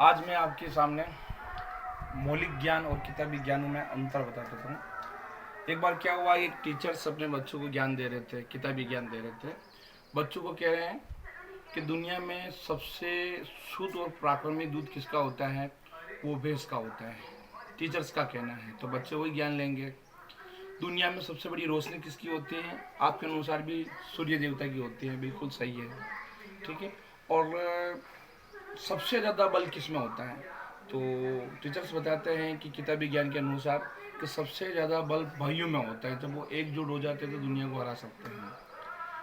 आज मैं आपके सामने मौलिक ज्ञान और किताबी ज्ञान में अंतर बता देता हूँ। एक बार क्या हुआ, एक टीचर्स अपने बच्चों को ज्ञान दे रहे थे, किताबी ज्ञान दे रहे थे। बच्चों को कह रहे हैं कि दुनिया में सबसे शुद्ध और प्राकृतिक दूध किसका होता है, वो भैंस का होता है। टीचर्स का कहना है, तो बच्चे वही ज्ञान लेंगे। दुनिया में सबसे बड़ी रोशनी किसकी होती है, आपके अनुसार भी सूर्य देवता की होती है। बिल्कुल सही है, ठीक है। और सबसे ज़्यादा बल किस में होता है, तो टीचर्स बताते हैं कि किताबी ज्ञान के अनुसार कि सबसे ज़्यादा बल भाइयों में होता है। जब वो एकजुट हो जाते हैं तो दुनिया को हरा सकते हैं,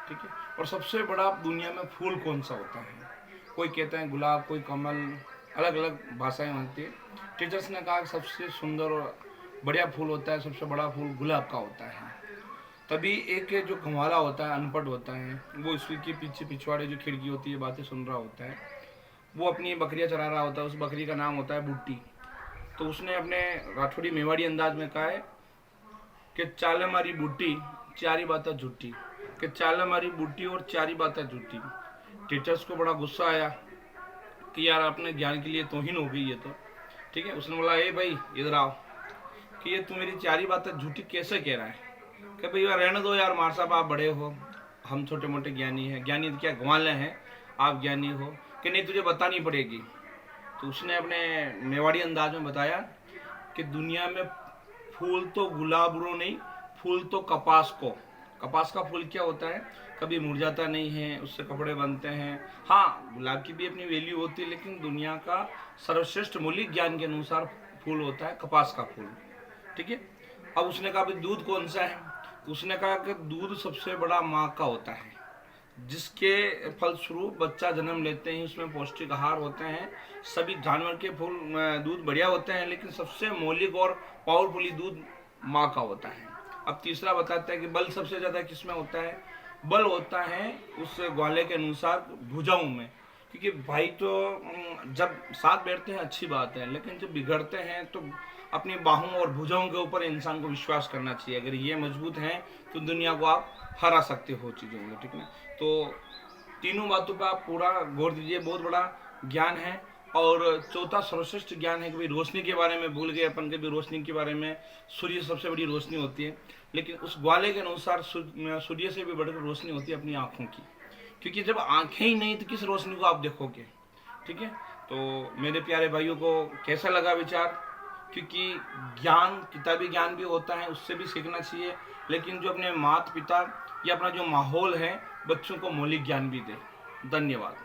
ठीक है। और सबसे बड़ा दुनिया में फूल कौन सा होता है, कोई कहता है गुलाब, कोई कमल, अलग अलग भाषाएं होती है। टीचर्स ने कहा कि सबसे सुंदर और बढ़िया फूल होता है, सबसे बड़ा फूल गुलाब का होता है। तभी एक जो घुमाला होता है, अनपढ़ होता है, वो स्कूल के पीछे पिछवाड़े जो खिड़की होती है बातें सुन रहा होता है। वो अपनी बकरियां चरा रहा होता है, उस बकरी का नाम होता है बुट्टी। तो उसने अपने राठौड़ी मेवाड़ी अंदाज में कहा है कि चाल मारी बुट्टी चारी बातें झूठी, कि चाल मारी बुट्टी और चारी बातें झूठी। टीचर्स को बड़ा गुस्सा आया कि यार अपने ज्ञान के लिए तौहीन हो गई ये तो, ठीक है। उसने बोला, ए भाई इधर आओ, कि ये तू मेरी चारी बातें झूठी कैसे कह रहा है। कि भाई रहने दो यार, मार साहब आप बड़े हो, हम छोटे मोटे ज्ञानी हैं। ज्ञानी क्या ग्वाले हैं, आप ज्ञानी हो कि नहीं, तुझे बतानी पड़ेगी। तो उसने अपने मेवाड़ी अंदाज में बताया कि दुनिया में फूल तो गुलाब रो नहीं, फूल तो कपास को। कपास का फूल क्या होता है, कभी मुरझाता नहीं है, उससे कपड़े बनते हैं। हाँ, गुलाब की भी अपनी वैल्यू होती है, लेकिन दुनिया का सर्वश्रेष्ठ मौलिक ज्ञान के अनुसार फूल होता है कपास का फूल, ठीक है। अब उसने कहा भाई दूध कौन सा है, उसने कहा कि दूध सबसे बड़ा माँ का होता है, जिसके फलस्वरूप बच्चा जन्म लेते हैं, उसमें पौष्टिक आहार होते हैं। सभी जानवर के फूल दूध बढ़िया होते हैं, लेकिन सबसे मौलिक और पावरफुली दूध माँ का होता है। अब तीसरा बताता है कि बल सबसे ज़्यादा किस में होता है, बल होता है उस ग्वाले के अनुसार भुजाओं में। क्योंकि भाई तो जब साथ बैठते हैं अच्छी बात है, लेकिन जब बिगड़ते हैं तो अपनी बाहों और भुजाओं के ऊपर इंसान को विश्वास करना चाहिए। अगर ये मजबूत हैं तो दुनिया को आप हरा सकते हो चीज़ों में, ठीक है। तो तीनों बातों पर आप पूरा गौर दीजिए, बहुत बड़ा ज्ञान है। और चौथा सर्वश्रेष्ठ ज्ञान है कि भाई रोशनी के बारे में भूल गए अपन के भी, रोशनी के बारे में सूर्य सबसे बड़ी रोशनी होती है, लेकिन उस ग्वाले के अनुसार सूर्य से भी बढ़कर रोशनी होती है अपनी आँखों की। क्योंकि जब आँखें ही नहीं तो किस रोशनी को आप देखोगे, ठीक है। तो मेरे प्यारे भाइयों को कैसा लगा विचार, क्योंकि ज्ञान किताबी ज्ञान भी होता है, उससे भी सीखना चाहिए, लेकिन जो अपने माता पिता या अपना जो माहौल है, बच्चों को मौलिक ज्ञान भी दे। धन्यवाद।